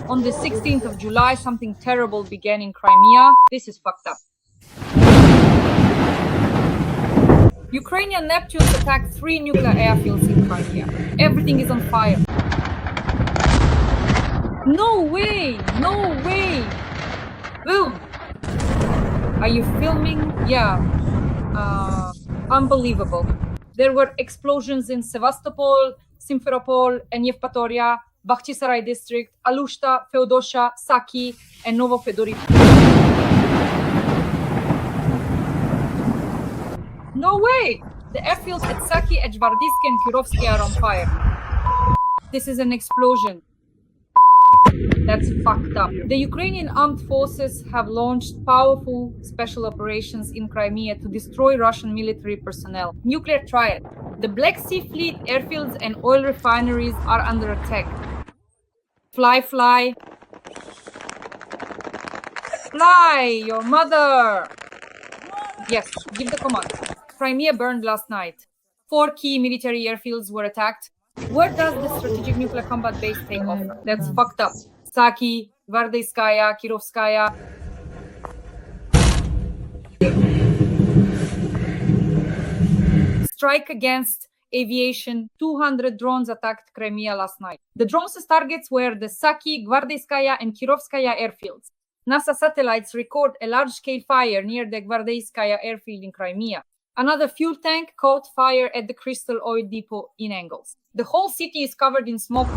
On the 16th of July, something terrible began in Crimea. This is fucked up. Ukrainian Neptunes attacked 3 nuclear airfields in Crimea. Everything is on fire. No way! No way! Boom! Are you filming? Yeah. Unbelievable. There were explosions in Sevastopol, Simferopol, and Yevpatoria, Bakhchisarai district, Alushta, Feodosia, Saki, and Novofedorivka. No way! The airfields at Saki, Echvardiske, and Kirovsky are on fire. This is an explosion. That's fucked up. The Ukrainian armed forces have launched powerful special operations in Crimea to destroy Russian military personnel. Nuclear triad. The Black Sea Fleet airfields and oil refineries are under attack. Fly, fly. Fly, your mother! Yes, give the command. Crimea burned last night. 4 key military airfields were attacked. Where does the strategic nuclear combat base take off? That's fucked up. Saki, Gvardeyskaya, Kirovskaya. Strike against aviation. 200 drones attacked Crimea last night. The drones' targets were the Saki, Gvardeyskaya, and Kirovskaya airfields. NASA satellites record a large-scale fire near the Gvardeyskaya airfield in Crimea. Another fuel tank caught fire at the Crystal Oil Depot in Engles. The whole city is covered in smoke.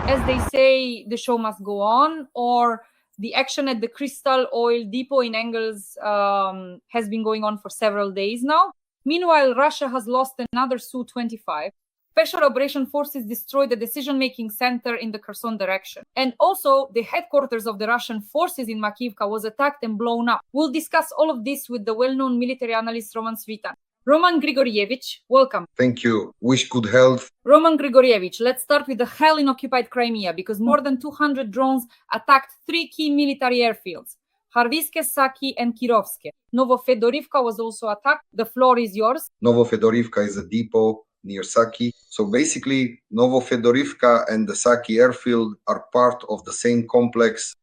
As they say, the show must go on, or the action at the Crystal Oil Depot in Engles has been going on for several days now. Meanwhile, Russia has lost another Su-25. Special Operation Forces destroyed the decision-making center in the Kherson direction. And also, the headquarters of the Russian forces in Makivka was attacked and blown up. We'll discuss all of this with the well-known military analyst Roman Svitan. Roman Grigorievich, welcome. Thank you. Wish good health. Roman Grigorievich, let's start with the hell in occupied Crimea, because more than 200 drones attacked 3 key military airfields. Harviske, Saki, and Kirovske. Novofedorivka was also attacked. The floor is yours. Novofedorivka is a depot near Saki. So basically, Novofedorivka and the Saki airfield are part of the same complex.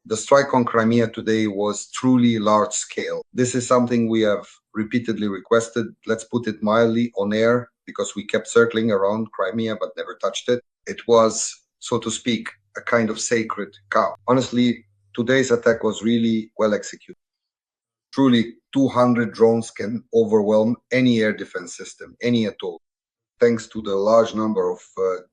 The strike on Crimea today was truly large scale. This is something we have repeatedly requested, let's put it mildly, on air, because we kept circling around Crimea but never touched it. It was, so to speak, a kind of sacred cow. Honestly, today's attack was really well executed. Truly, 200 drones can overwhelm any air defense system, any at all. Thanks to the large number of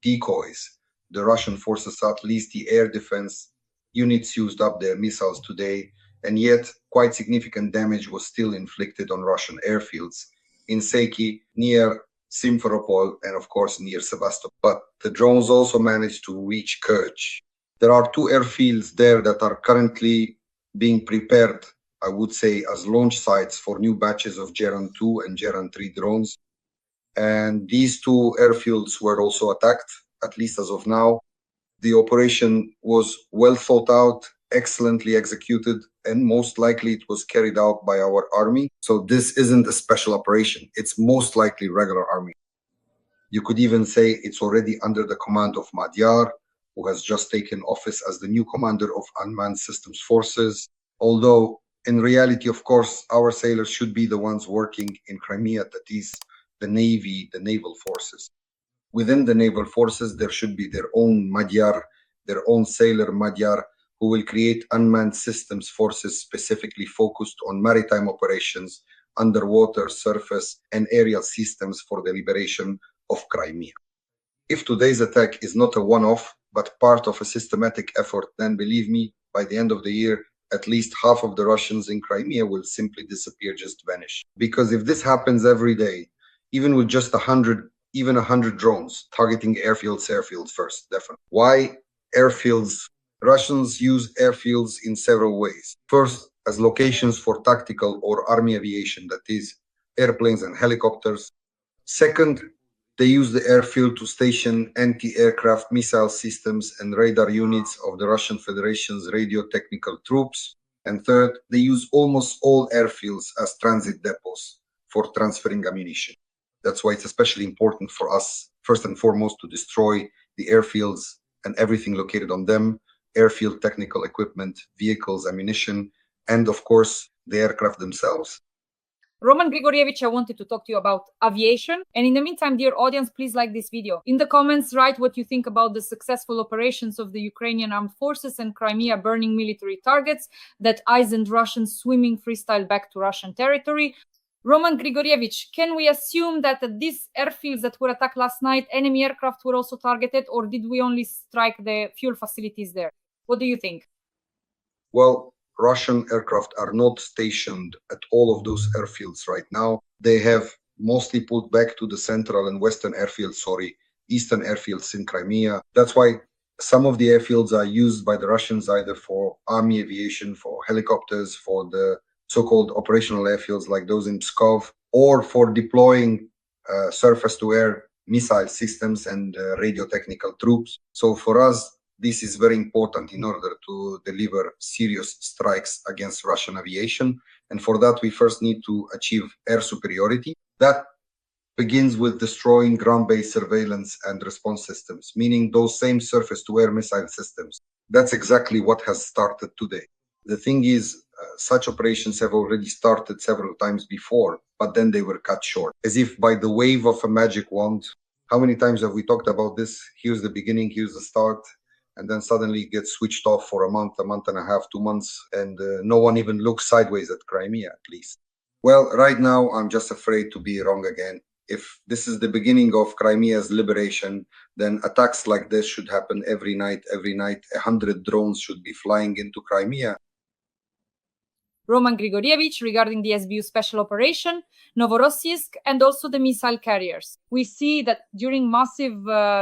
decoys, the Russian forces, at least the air defense units, used up their missiles today, and yet quite significant damage was still inflicted on Russian airfields in Saki, near Simferopol, and of course near Sevastopol. But the drones also managed to reach Kerch. There are 2 airfields there that are currently being prepared, I would say, as launch sites for new batches of Geran 2 and Geran 3 drones. And these 2 airfields were also attacked, at least as of now. The operation was well thought out, excellently executed, and most likely it was carried out by our army. So this isn't a special operation. It's most likely regular army. You could even say it's already under the command of Madhyar, who has just taken office as the new commander of Unmanned Systems Forces. Although in reality, of course, our sailors should be the ones working in Crimea, that is the Navy, the naval forces. Within the naval forces, there should be their own Madhyar, their own sailor Madhyar, who will create unmanned systems forces specifically focused on maritime operations, underwater, surface, and aerial systems for the liberation of Crimea. If today's attack is not a one-off, but part of a systematic effort, then believe me, by the end of the year, at least half of the Russians in Crimea will simply disappear, just vanish. Because if this happens every day, even with just 100, even 100 drones targeting airfields first, definitely. Why airfields? Russians use airfields in several ways. First, as locations for tactical or army aviation, that is, airplanes and helicopters. Second, they use the airfield to station anti-aircraft missile systems and radar units of the Russian Federation's radio technical troops. And third, they use almost all airfields as transit depots for transferring ammunition. That's why it's especially important for us, first and foremost, to destroy the airfields and everything located on them, airfield technical equipment, vehicles, ammunition, and of course, the aircraft themselves. Roman Grigorievich, I wanted to talk to you about aviation. And in the meantime, dear audience, please like this video. In the comments, write what you think about the successful operations of the Ukrainian armed forces and Crimea burning military targets that isn't Russians swimming freestyle back to Russian territory. Roman Grigorievich, can we assume that at these airfields that were attacked last night, enemy aircraft were also targeted, or did we only strike the fuel facilities there? What do you think? Well, Russian aircraft are not stationed at all of those airfields right now. They have mostly pulled back to the central and western airfields, eastern airfields in Crimea. That's why some of the airfields are used by the Russians either for army aviation, for helicopters, for the so-called operational airfields like those in Pskov, or for deploying surface-to-air missile systems and radio technical troops. So for us, this is very important in order to deliver serious strikes against Russian aviation. And for that, we first need to achieve air superiority. That begins with destroying ground-based surveillance and response systems, meaning those same surface-to-air missile systems. That's exactly what has started today. The thing is, such operations have already started several times before, but then they were cut short, as if by the wave of a magic wand. How many times have we talked about this? Here's the beginning, here's the start. And then suddenly it gets switched off for a month and a half, 2 months, and no one even looks sideways at Crimea, at least. Well, right now, I'm just afraid to be wrong again. If this is the beginning of Crimea's liberation, then attacks like this should happen every night. 100 drones should be flying into Crimea. Roman Grigorievich regarding the SBU special operation, Novorossiysk, and also the missile carriers. We see that during massive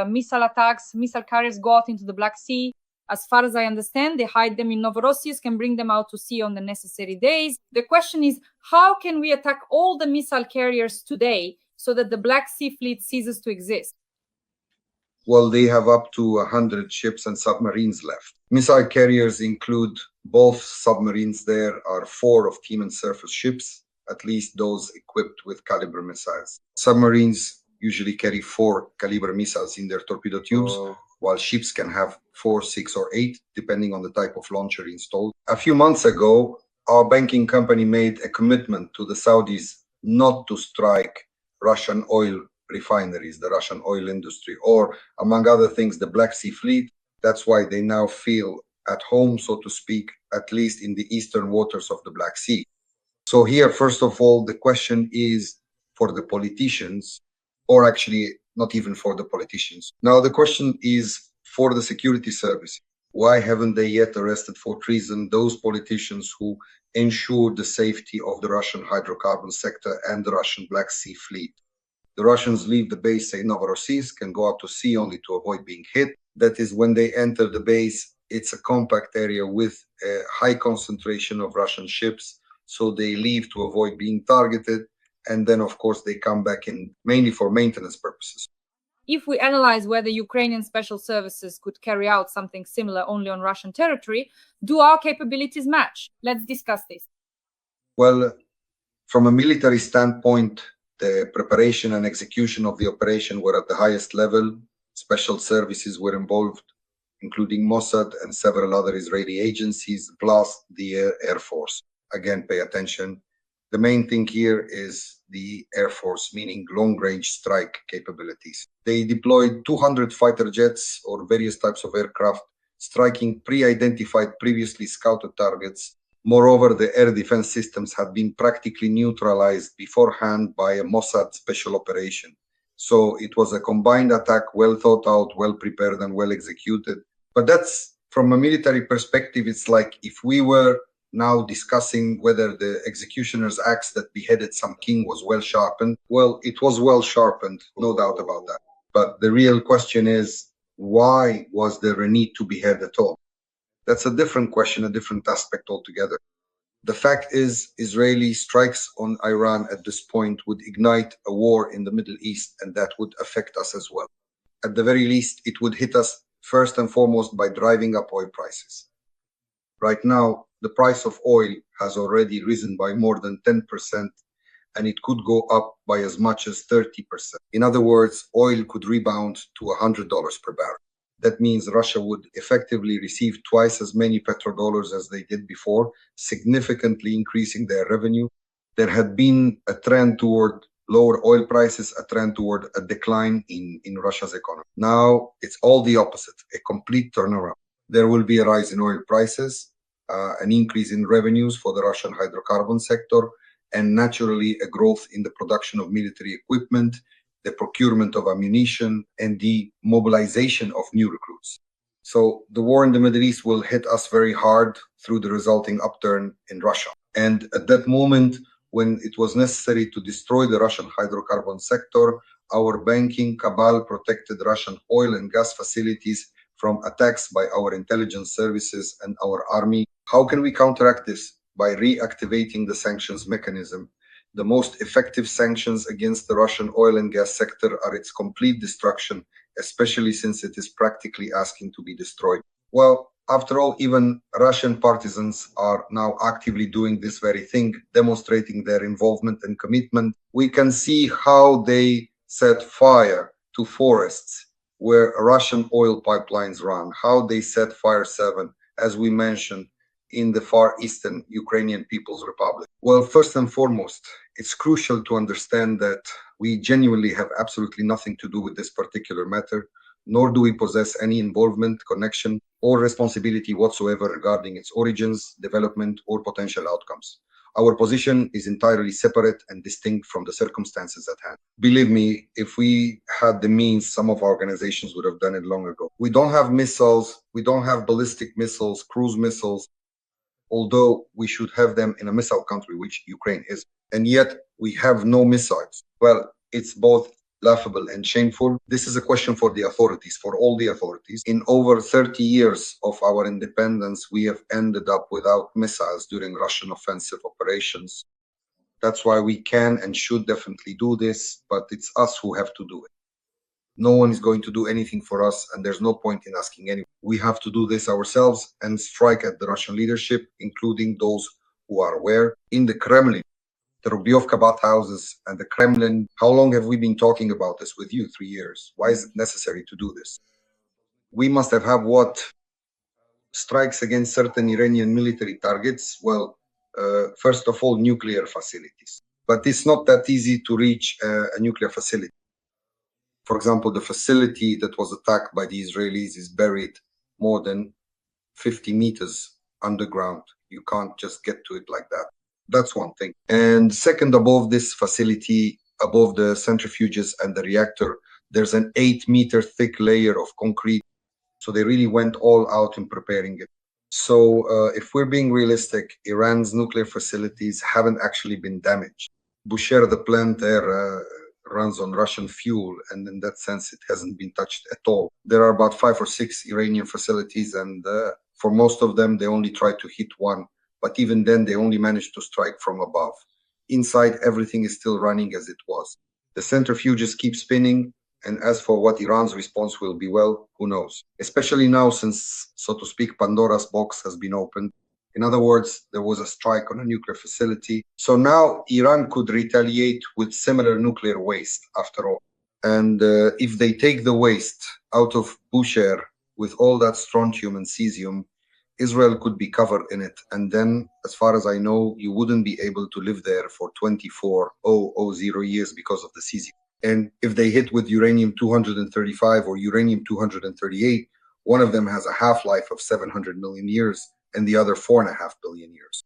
missile attacks, missile carriers go out into the Black Sea. As far as I understand, they hide them in Novorossiysk and bring them out to sea on the necessary days. The question is, how can we attack all the missile carriers today so that the Black Sea fleet ceases to exist? Well, they have up to 100 ships and submarines left. Missile carriers include both submarines. There are 4 of team and surface ships, at least those equipped with caliber missiles. Submarines usually carry 4 caliber missiles in their torpedo tubes, while ships can have 4, 6, or 8, depending on the type of launcher installed. A few months ago, our banking company made a commitment to the Saudis not to strike Russian oil refineries, the Russian oil industry, or among other things, the Black Sea fleet. That's why they now feel at home, so to speak, at least in the eastern waters of the Black Sea. So here, first of all, the question is for the politicians, or actually not even for the politicians. Now, the question is for the security service. Why haven't they yet arrested for treason those politicians who ensured the safety of the Russian hydrocarbon sector and the Russian Black Sea fleet? The Russians leave the base, say Novorossiysk, and go out to sea only to avoid being hit. That is, when they enter the base, it's a compact area with a high concentration of Russian ships, so they leave to avoid being targeted. And then, of course, they come back in mainly for maintenance purposes. If we analyze whether Ukrainian special services could carry out something similar only on Russian territory, do our capabilities match? Let's discuss this. Well, from a military standpoint, the preparation and execution of the operation were at the highest level. Special services were involved, including Mossad and several other Israeli agencies, plus the Air Force. Again, pay attention. The main thing here is the Air Force, meaning long-range strike capabilities. They deployed 200 fighter jets or various types of aircraft, striking pre-identified, previously scouted targets. Moreover, the air defense systems had been practically neutralized beforehand by a Mossad special operation. So it was a combined attack, well thought out, well prepared, and well executed. But that's, from a military perspective, it's like if we were now discussing whether the executioner's axe that beheaded some king was well sharpened. Well, it was well sharpened, no doubt about that. But the real question is, why was there a need to behead at all? That's a different question, a different aspect altogether. The fact is, Israeli strikes on Iran at this point would ignite a war in the Middle East, and that would affect us as well. At the very least, it would hit us first and foremost by driving up oil prices. Right now, the price of oil has already risen by more than 10%, and it could go up by as much as 30%. In other words, oil could rebound to $100 per barrel. That means Russia would effectively receive twice as many petrodollars as they did before, significantly increasing their revenue. There had been a trend toward lower oil prices, a trend toward a decline in Russia's economy. Now it's all the opposite, a complete turnaround. There will be a rise in oil prices, an increase in revenues for the Russian hydrocarbon sector, and naturally a growth in the production of military equipment, the procurement of ammunition, and the mobilization of new recruits. So the war in the Middle East will hit us very hard through the resulting upturn in Russia. And at that moment, when it was necessary to destroy the Russian hydrocarbon sector, our banking cabal protected Russian oil and gas facilities from attacks by our intelligence services and our army. How can we counteract this? By reactivating the sanctions mechanism. The most effective sanctions against the Russian oil and gas sector are its complete destruction, especially since it is practically asking to be destroyed. Well, after all, even Russian partisans are now actively doing this very thing, demonstrating their involvement and commitment. We can see how they set fire to forests where Russian oil pipelines run, how they set fire 7, as we mentioned, in the far eastern Ukrainian People's Republic. Well, first and foremost, it's crucial to understand that we genuinely have absolutely nothing to do with this particular matter, nor do we possess any involvement, connection, or responsibility whatsoever regarding its origins, development, or potential outcomes. Our position is entirely separate and distinct from the circumstances at hand. Believe me, if we had the means, some of our organizations would have done it long ago. We don't have missiles, we don't have ballistic missiles, cruise missiles, although we should have them in a missile country, which Ukraine is. And yet we have no missiles. Well, it's both laughable and shameful. This is a question for the authorities, for all the authorities. In over 30 years of our independence, we have ended up without missiles during Russian offensive operations. That's why we can and should definitely do this, but it's us who have to do it. No one is going to do anything for us, and there's no point in asking anyone. We have to do this ourselves and strike at the Russian leadership, including those who are aware. In the Kremlin, the Rubyovka bathhouses and the Kremlin, how long have we been talking about this with you? 3 years. Why is it necessary to do this? We must have had what? Strikes against certain Iranian military targets. Well, first of all, nuclear facilities. But it's not that easy to reach a nuclear facility. For example, the facility that was attacked by the Israelis is buried more than 50 meters underground. You can't just get to it like that. That's one thing. And second, above this facility, above the centrifuges and the reactor, there's an 8-meter thick layer of concrete. So they really went all out in preparing it. So if we're being realistic, Iran's nuclear facilities haven't actually been damaged. Bushehr, the plant there, runs on Russian fuel, and in that sense, it hasn't been touched at all. There are about 5 or 6 Iranian facilities, and for most of them, they only try to hit one. But even then, they only managed to strike from above. Inside, everything is still running as it was. The centrifuges keep spinning, and as for what Iran's response will be, well, who knows? Especially now, since, so to speak, Pandora's box has been opened. In other words, there was a strike on a nuclear facility. So now Iran could retaliate with similar nuclear waste, after all. And if they take the waste out of Bushehr with all that strontium and cesium, Israel could be covered in it. And then, as far as I know, you wouldn't be able to live there for 24,000 years because of the cesium. And if they hit with uranium-235 or uranium-238, one of them has a half-life of 700 million years, and the other 4.5 billion years.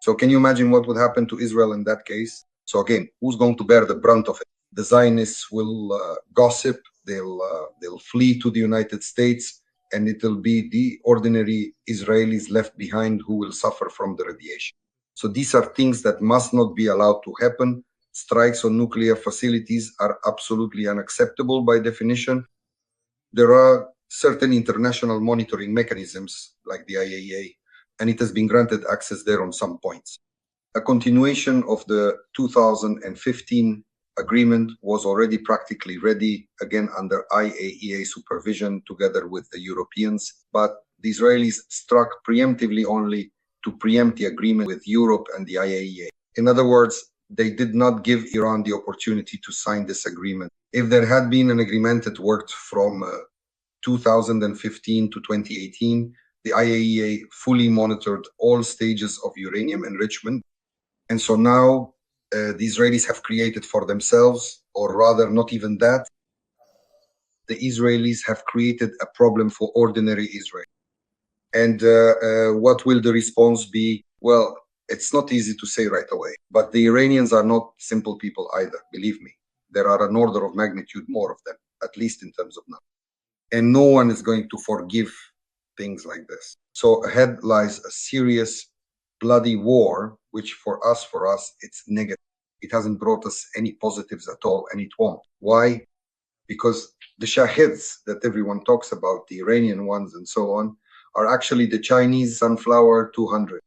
So can you imagine what would happen to Israel in that case? So again, who's going to bear the brunt of it? The Zionists will gossip, they'll flee to the United States, and it'll be the ordinary Israelis left behind who will suffer from the radiation. So these are things that must not be allowed to happen. Strikes on nuclear facilities are absolutely unacceptable by definition. There are certain international monitoring mechanisms like the IAEA, and it has been granted access there on some points. A continuation of the 2015 agreement was already practically ready, again under IAEA supervision together with the Europeans, but the Israelis struck preemptively only to preempt the agreement with Europe and the IAEA. In other words, they did not give Iran the opportunity to sign this agreement. If there had been an agreement that worked from 2015 to 2018, the IAEA fully monitored all stages of uranium enrichment. And so now the Israelis have created for themselves, or rather not even that, the Israelis have created a problem for ordinary Israel. And what will the response be? Well, it's not easy to say right away, but the Iranians are not simple people either, believe me. There are an order of magnitude more of them, at least in terms of number. And no one is going to forgive things like this. So ahead lies a serious, bloody war, which for us, it's negative. It hasn't brought us any positives at all, and it won't. Why? Because the Shaheeds that everyone talks about, the Iranian ones and so on, are actually the Chinese Sunflower 200.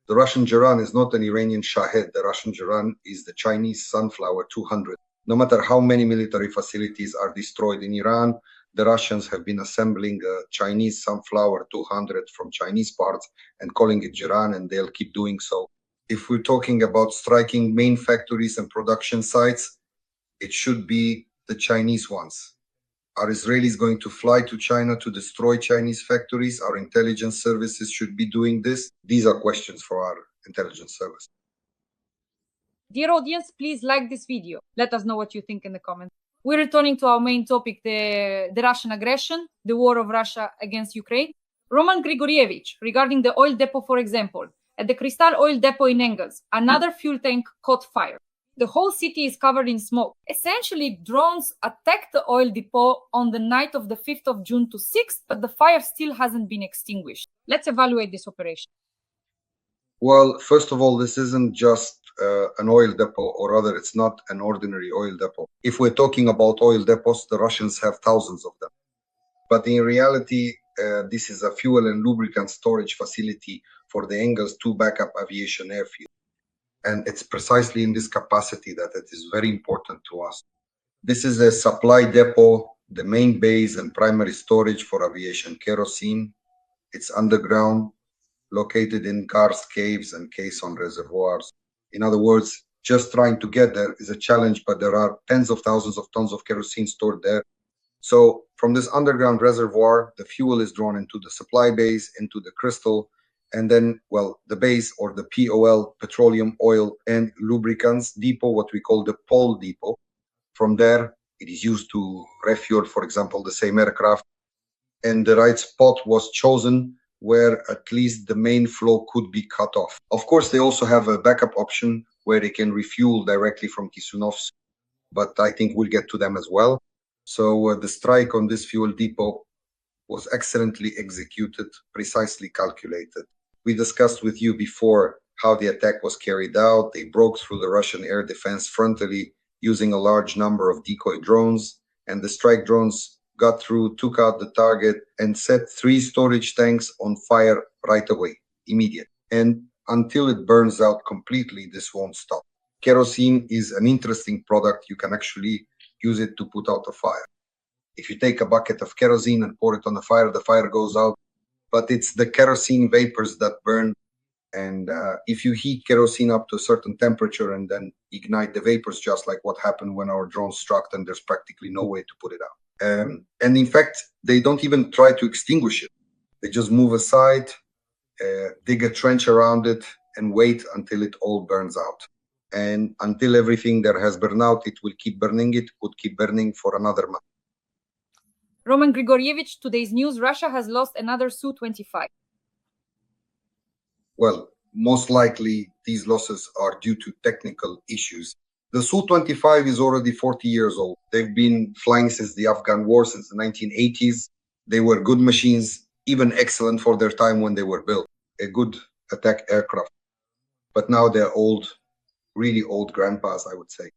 The Russian Jiran is not an Iranian Shahed. The Russian Jiran is the Chinese Sunflower 200. No matter how many military facilities are destroyed in Iran, the Russians have been assembling a Chinese Sunflower 200 from Chinese parts and calling it Jiran, and they'll keep doing so. If we're talking about striking main factories and production sites, it should be the Chinese ones. Are Israelis going to fly to China to destroy Chinese factories? Our intelligence services should be doing this. These are questions for our intelligence service. Dear audience, please like this video. Let us know what you think in the comments. We're returning to our main topic, the Russian aggression, the war of Russia against Ukraine. Roman Grigorievich, regarding the oil depot, for example, at the Crystal oil depot in Engles, another fuel tank caught fire. The whole city is covered in smoke. Essentially, drones attacked the oil depot on the night of the 5th of June to 6th, but the fire still hasn't been extinguished. Let's evaluate this operation. Well, first of all, this isn't just an oil depot, or rather, it's not an ordinary oil depot. If we're talking about oil depots, the Russians have thousands of them. But in reality, this is a fuel and lubricant storage facility for the Engles 2 backup aviation airfield. And it's precisely in this capacity that it is very important to us. This is a supply depot, the main base and primary storage for aviation kerosene. It's underground, located in karst caves and caisson reservoirs. In other words, just trying to get there is a challenge, but there are tens of thousands of tons of kerosene stored there. So from this underground reservoir, the fuel is drawn into the supply base, into the crystal, and then, well, the base, or the POL, petroleum, oil, and lubricants depot, what we call the POL depot. From there, it is used to refuel, for example, the same aircraft. And the right spot was chosen where at least the main flow could be cut off. Of course, they also have a backup option where they can refuel directly from Kisunovsk, but I think we'll get to them as well. So the strike on this fuel depot was excellently executed, precisely calculated. We discussed with you before how the attack was carried out. They broke through the Russian air defense frontally using a large number of decoy drones, and the strike drones got through, took out the target, and set 3 storage tanks on fire right away, immediate. And until it burns out completely, this won't stop. Kerosene is an interesting product. You can actually use it to put out a fire. If you take a bucket of kerosene and pour it on the fire goes out. But it's the kerosene vapors that burn. And if you heat kerosene up to a certain temperature and then ignite the vapors, just like what happened when our drone struck, then there's practically no way to put it out. And in fact, they don't even try to extinguish it. They just move aside, dig a trench around it, and wait until it all burns out. And until everything there has burned out, it will keep burning. It would keep burning for another month. Roman Grigorievich, today's news, Russia has lost another Su-25. Well, most likely these losses are due to technical issues. The Su-25 is already 40 years old. They've been flying since the Afghan war, since the 1980s. They were good machines, even excellent for their time when they were built. A good attack aircraft. But now they're old, really old grandpas, I would say.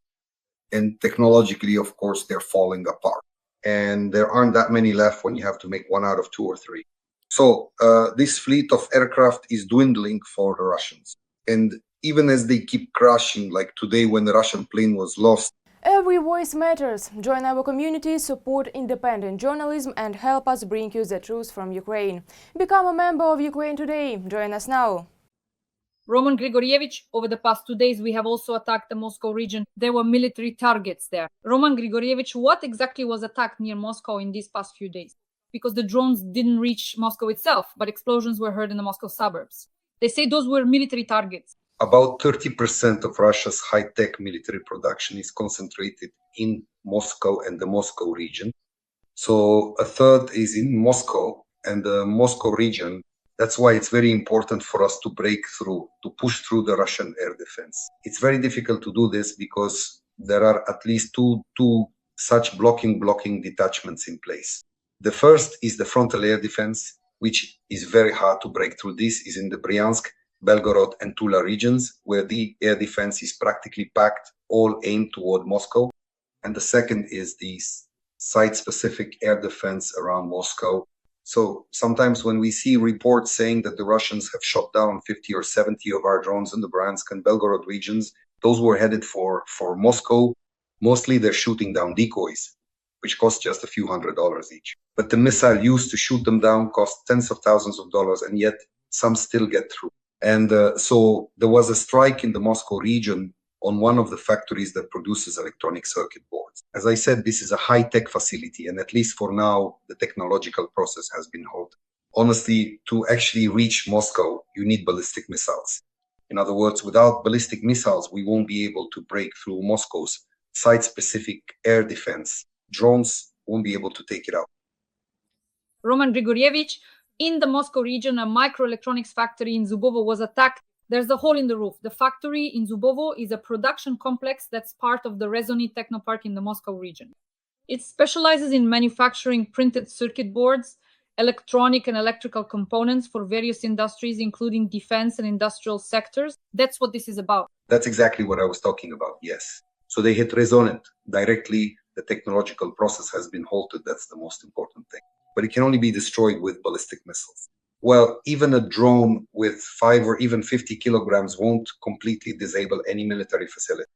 And technologically, of course, they're falling apart. And there aren't that many left when you have to make 1 out of 2 or 3. So this fleet of aircraft is dwindling for the Russians. And even as they keep crashing, like today when the Russian plane was lost. Every voice matters. Join our community, support independent journalism, and help us bring you the truth from Ukraine. Become a member of Ukraine today. Join us now. Roman Grigorievich, over the past 2 days, we have also attacked the Moscow region. There were military targets there. Roman Grigorievich, what exactly was attacked near Moscow in these past few days? Because the drones didn't reach Moscow itself, but explosions were heard in the Moscow suburbs. They say those were military targets. About 30% of Russia's high-tech military production is concentrated in Moscow and the Moscow region. So a third is in Moscow and the Moscow region. That's why it's very important for us to break through, to push through the Russian air defense. It's very difficult to do this because there are at least two such blocking detachments in place. The first is the frontal air defense, which is very hard to break through. This is in the Bryansk, Belgorod and Tula regions, where the air defense is practically packed, all aimed toward Moscow. And the second is the site-specific air defense around Moscow. So sometimes when we see reports saying that the Russians have shot down 50 or 70 of our drones in the Bryansk and Belgorod regions, those were headed for Moscow. Mostly they're shooting down decoys, which cost just a few $100s each. But the missile used to shoot them down cost tens of thousands of dollars, and yet some still get through. And so there was a strike in the Moscow region on one of the factories that produces electronic circuit boards. As I said, this is a high-tech facility, and at least for now, the technological process has been halted. Honestly, to actually reach Moscow, you need ballistic missiles. In other words, without ballistic missiles, we won't be able to break through Moscow's site-specific air defense. Drones won't be able to take it out. Roman Grigorievich, in the Moscow region, a microelectronics factory in Zubovo was attacked. There's a hole in the roof. The factory in Zubovo is a production complex that's part of the Rezony Technopark in the Moscow region. It specializes in manufacturing printed circuit boards, electronic and electrical components for various industries, including defense and industrial sectors. That's what this is about. That's exactly what I was talking about, yes. So they hit Rezony directly. The technological process has been halted. That's the most important thing. But it can only be destroyed with ballistic missiles. Well, even a drone with 5 or even 50 kilograms won't completely disable any military facility.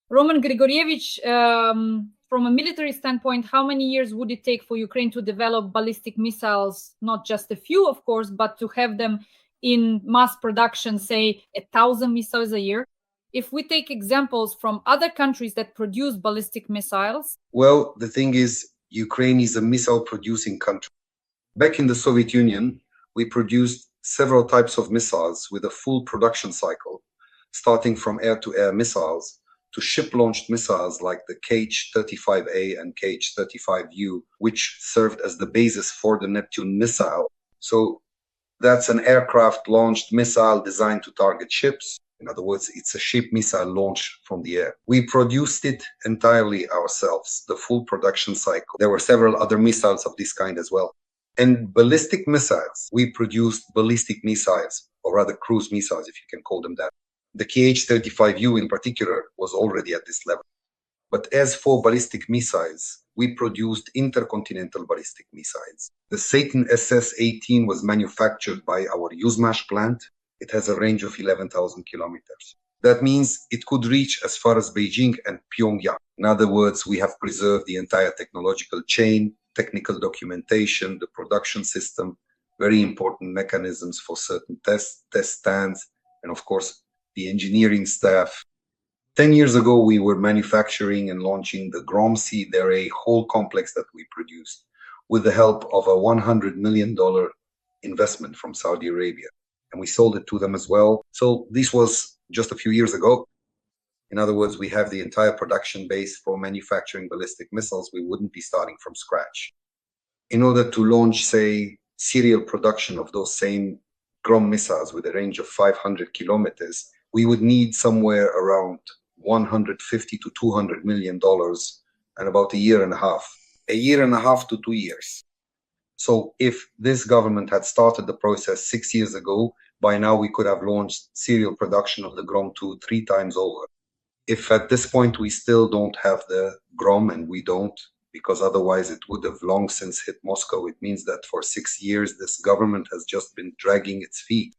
Roman Grigorievich, from a military standpoint, how many years would it take for Ukraine to develop ballistic missiles? Not just a few, of course, but to have them in mass production, say 1,000 missiles a year? If we take examples from other countries that produce ballistic missiles. Well, the thing is, Ukraine is a missile-producing country. Back in the Soviet Union, we produced several types of missiles with a full production cycle, starting from air-to-air missiles to ship-launched missiles like the KH-35A and KH-35U, which served as the basis for the Neptune missile. So that's an aircraft-launched missile designed to target ships. In other words, it's a ship missile launched from the air. We produced it entirely ourselves, the full production cycle. There were several other missiles of this kind as well. And ballistic missiles, we produced ballistic missiles, or rather cruise missiles, if you can call them that. The KH-35U in particular was already at this level. But as for ballistic missiles, we produced intercontinental ballistic missiles. The Satan SS-18 was manufactured by our Yuzmash plant. It has a range of 11,000 kilometers. That means it could reach as far as Beijing and Pyongyang. In other words, we have preserved the entire technological chain, technical documentation, the production system, very important mechanisms for certain test stands, and of course, the engineering staff. 10 years ago, we were manufacturing and launching the Gromcy. They're a whole complex that we produced with the help of a $100 million investment from Saudi Arabia. And we sold it to them as well. So this was just a few years ago. In other words, we have the entire production base for manufacturing ballistic missiles. We wouldn't be starting from scratch. In order to launch, say, serial production of those same Grom missiles with a range of 500 kilometers, we would need somewhere around $150 to $200 million and about a year and a half to 2 years. So if this government had started the process 6 years ago, by now we could have launched serial production of the Grom 2 3 times over. If at this point we still don't have the Grom, and we don't, because otherwise it would have long since hit Moscow, it means that for 6 years this government has just been dragging its feet.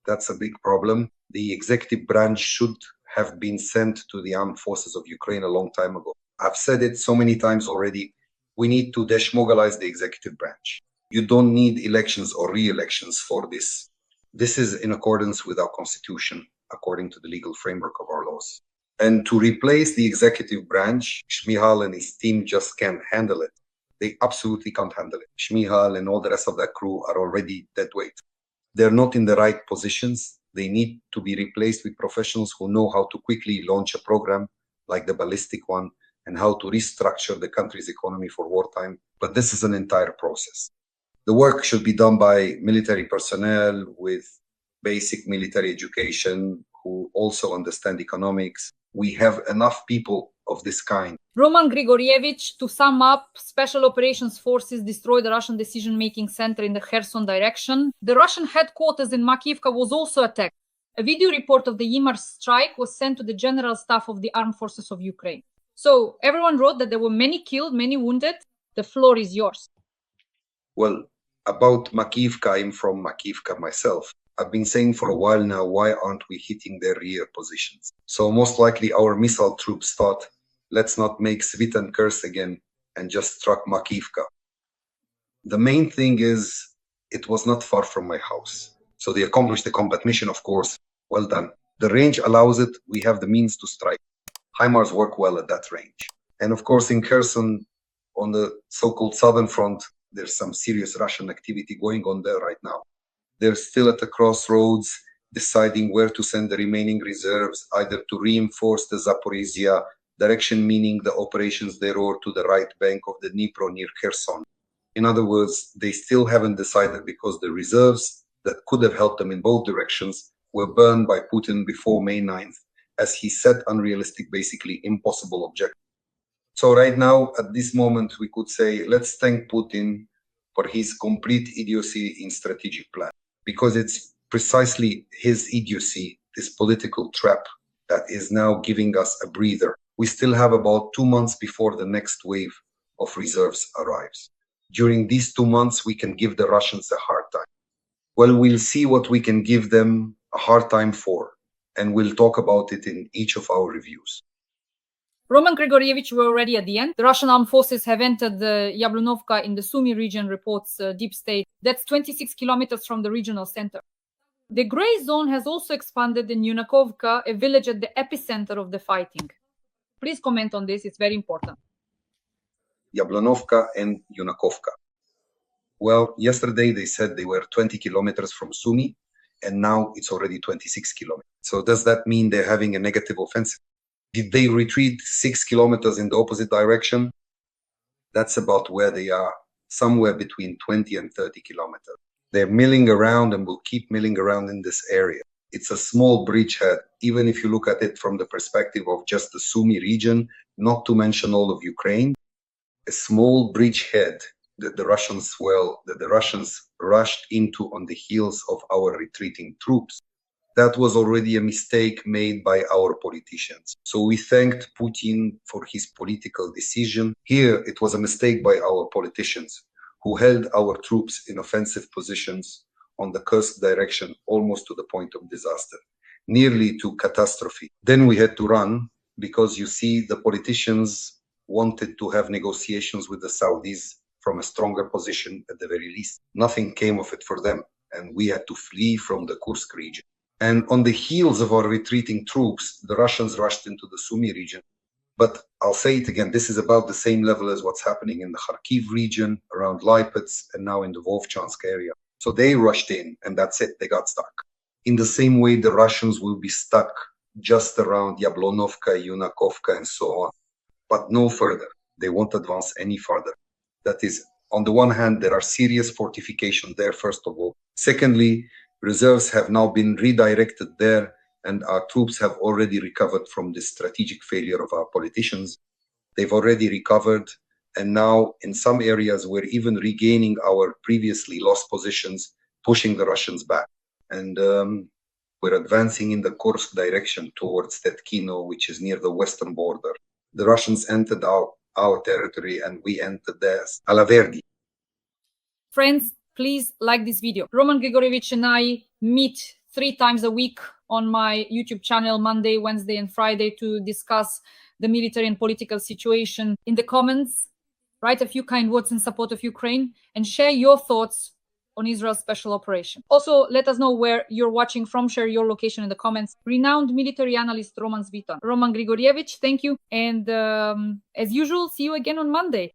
That's a big problem. The executive branch should have been sent to the armed forces of Ukraine a long time ago. I've said it so many times already. We need to demobilize the executive branch. You don't need elections or re-elections for this. This is in accordance with our constitution, according to the legal framework of our laws. And to replace the executive branch, Shmihal and his team just can't handle it. They absolutely can't handle it. Shmihal and all the rest of that crew are already dead weight. They're not in the right positions. They need to be replaced with professionals who know how to quickly launch a program like the ballistic one and how to restructure the country's economy for wartime. But this is an entire process. The work should be done by military personnel with basic military education who also understand economics. We have enough people of this kind. Roman Grigorievich, to sum up, Special Operations Forces destroyed the Russian decision-making center in the Kherson direction. The Russian headquarters in Makivka was also attacked. A video report of the Yimar strike was sent to the General Staff of the Armed Forces of Ukraine. So everyone wrote that there were many killed, many wounded. The floor is yours. Well, about Makivka, I'm from Makivka myself. I've been saying for a while now, why aren't we hitting their rear positions? So most likely our missile troops thought, let's not make Svitan curse again and just struck Makivka. The main thing is, it was not far from my house. So they accomplished the combat mission, of course. Well done. The range allows it. We have the means to strike. HIMARS work well at that range. And of course, in Kherson, on the so-called southern front, there's some serious Russian activity going on there right now. They're still at the crossroads, deciding where to send the remaining reserves, either to reinforce the Zaporizhia direction, meaning the operations there, or to the right bank of the Dnipro near Kherson. In other words, they still haven't decided because the reserves that could have helped them in both directions were burned by Putin before May 9th, as he set unrealistic, basically impossible objectives. So right now, at this moment, we could say, let's thank Putin for his complete idiocy in strategic plan, because it's precisely his idiocy, this political trap, that is now giving us a breather. We still have about 2 months before the next wave of reserves arrives. During these 2 months, we can give the Russians a hard time. Well, we'll see what we can give them a hard time for, and we'll talk about it in each of our reviews. Roman Grigorievich, we're already at the end. The Russian armed forces have entered the Yablunovka in the Sumy region, reports Deep State. That's 26 kilometers from the regional center. The gray zone has also expanded in Yunakovka, a village at the epicenter of the fighting. Please comment on this, it's very important. Yablunovka and Yunakovka. Well, yesterday they said they were 20 kilometers from Sumy, and now it's already 26 kilometers. So does that mean they're having a negative offensive? Did they retreat 6 kilometers in the opposite direction? That's about where they are, somewhere between 20 and 30 kilometers. They're milling around and will keep milling around in this area. It's a small bridgehead, even if you look at it from the perspective of just the Sumy region, not to mention all of Ukraine. A small bridgehead that the Russians rushed into on the heels of our retreating troops. That was already a mistake made by our politicians. So we thanked Putin for his political decision. Here, it was a mistake by our politicians who held our troops in offensive positions on the Kursk direction almost to the point of disaster, nearly to catastrophe. Then we had to run because, you see, the politicians wanted to have negotiations with the Saudis from a stronger position at the very least. Nothing came of it for them, and we had to flee from the Kursk region. And on the heels of our retreating troops, the Russians rushed into the Sumy region. But I'll say it again, this is about the same level as what's happening in the Kharkiv region, around Lipetsk, and now in the Vovchansk area. So they rushed in, and that's it, they got stuck. In the same way, the Russians will be stuck just around Yablunovka, Yunakovka, and so on, but no further. They won't advance any further. That is, on the one hand, there are serious fortifications there, first of all. Secondly, reserves have now been redirected there, and our troops have already recovered from the strategic failure of our politicians. They've already recovered, and now in some areas we're even regaining our previously lost positions, pushing the Russians back. And we're advancing in the Kursk direction towards Tetkino, which is near the western border. The Russians entered our territory, and we entered theirs. Alaverdi. Friends, please like this video. Roman Grigorievich and I meet 3 times a week on my YouTube channel, Monday, Wednesday, and Friday, to discuss the military and political situation. In the comments, write a few kind words in support of Ukraine and share your thoughts on Israel's special operation. Also, let us know where you're watching from. Share your location in the comments. Renowned military analyst Roman Grigorievich, thank you. And as usual, see you again on Monday.